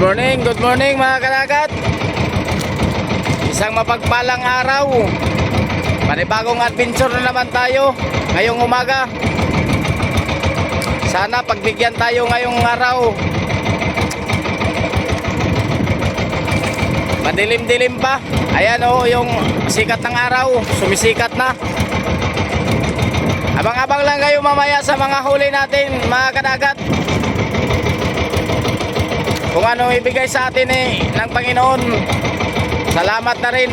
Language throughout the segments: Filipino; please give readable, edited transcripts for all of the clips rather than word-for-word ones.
Good morning mga kadagat. Isang mapagpalang araw. Panibagong adventure na naman tayo ngayong umaga. Sana pagbigyan tayo ngayong araw. Madilim-dilim pa. Ayan o, yung sikat ng araw. Sumisikat na. Abang-abang lang kayo mamaya sa mga huli natin mga kadagat. Kung anong ibigay sa atin ng Panginoon. Salamat na rin.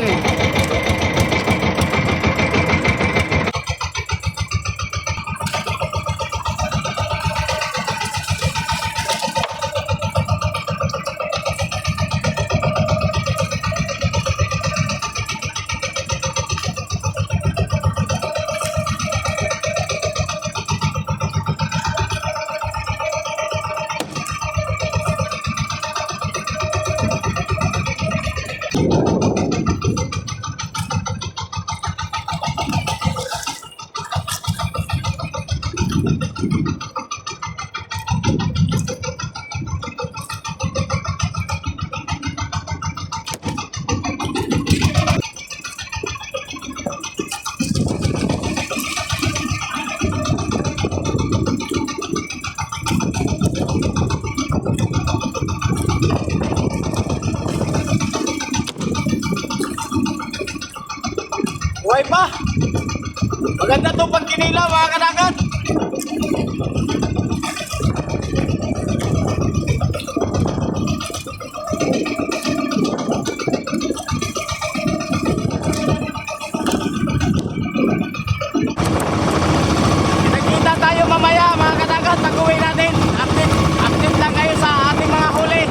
Buhay pa! Maganda itong pagkinila mga kadagat! Nakita tayo mamaya mga kadagat pag-uwi natin. Update lang kayo sa ating mga huli.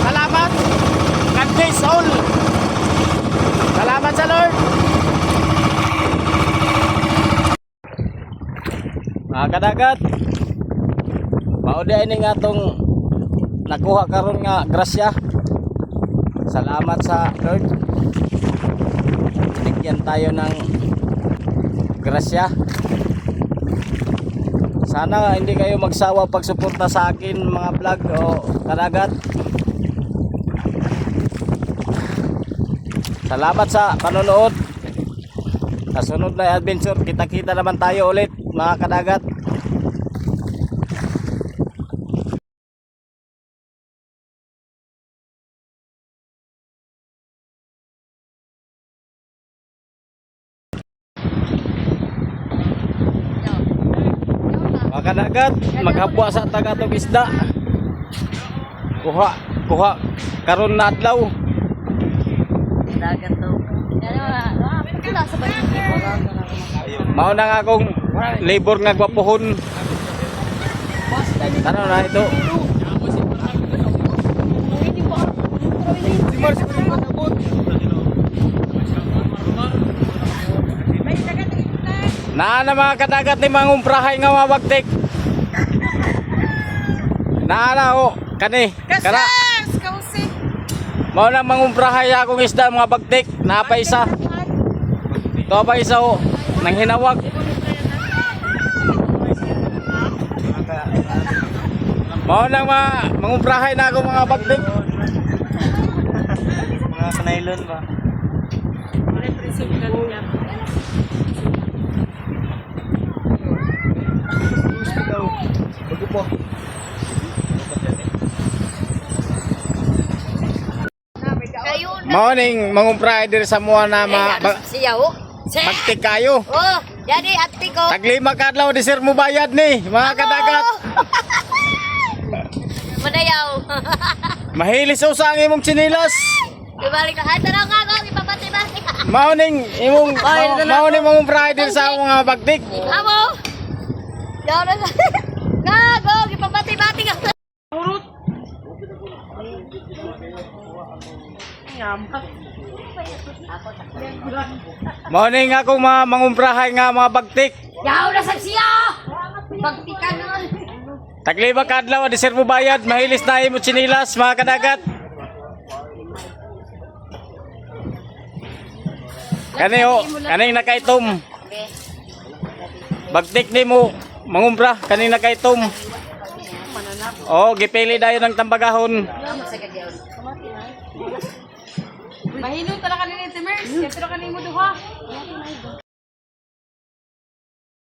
Salamat! God bless all! Salamat sa Lord! Mga kadagat, mauday ni nga itong nakuha karon nga grasya. Salamat sa Lord. Binigyan tayo ng grasya. Sana hindi kayo magsawa pagsuporta sa akin mga vlog o kadagat. Salamat sa panonood. Sa sunod na adventure, kita-kita naman tayo ulit mga kadagat. Mga kadagat, maghabwa sa tagatog isda. Kuha karon na adlaw. Dagat to. Mao na nga akong labor nga gwapohon. Ano na ito? Na mga kadagat ni mangumprahay nga mabagtik. Na o kani. Kara. Mao na mangumprahay akong isda mga bagtik. Napa isa. Ito pa isa o. Nang hinawag. Mao na mangumprahay na akong mga bagtik. Mga kanailon ba? Bago po. Morning, mangumprahay dir sa mua na bagtik kayo. Oh, jadi ati ko. Taglima ka adlaw di sir mo bayad ni mga kadagat. Madayaw. Mahilis sa ang imong chinilas. Ibalik ka. Tara nga ko, ipapati-bati. Morning, imong mangumprahay dir sa mga bagtik. Amo. Yaw na. Nga go, ipapati-bati ka. Urut. Morning akong mga mangumprahay nga mga bagtik. Yaw na sa siya. Bagtikan na. Taglima ka adlaw di sir mo bayad. Mahilis na imong chinilas mga kadagat. Kaning nakaitom. Bagtik ni mo mangumpra kaning nakaitom. Oh, gipili dayon ng tambagahon. Magsagad yaw. Mahilo talaga ni Timers. Siyempre kanimo duha.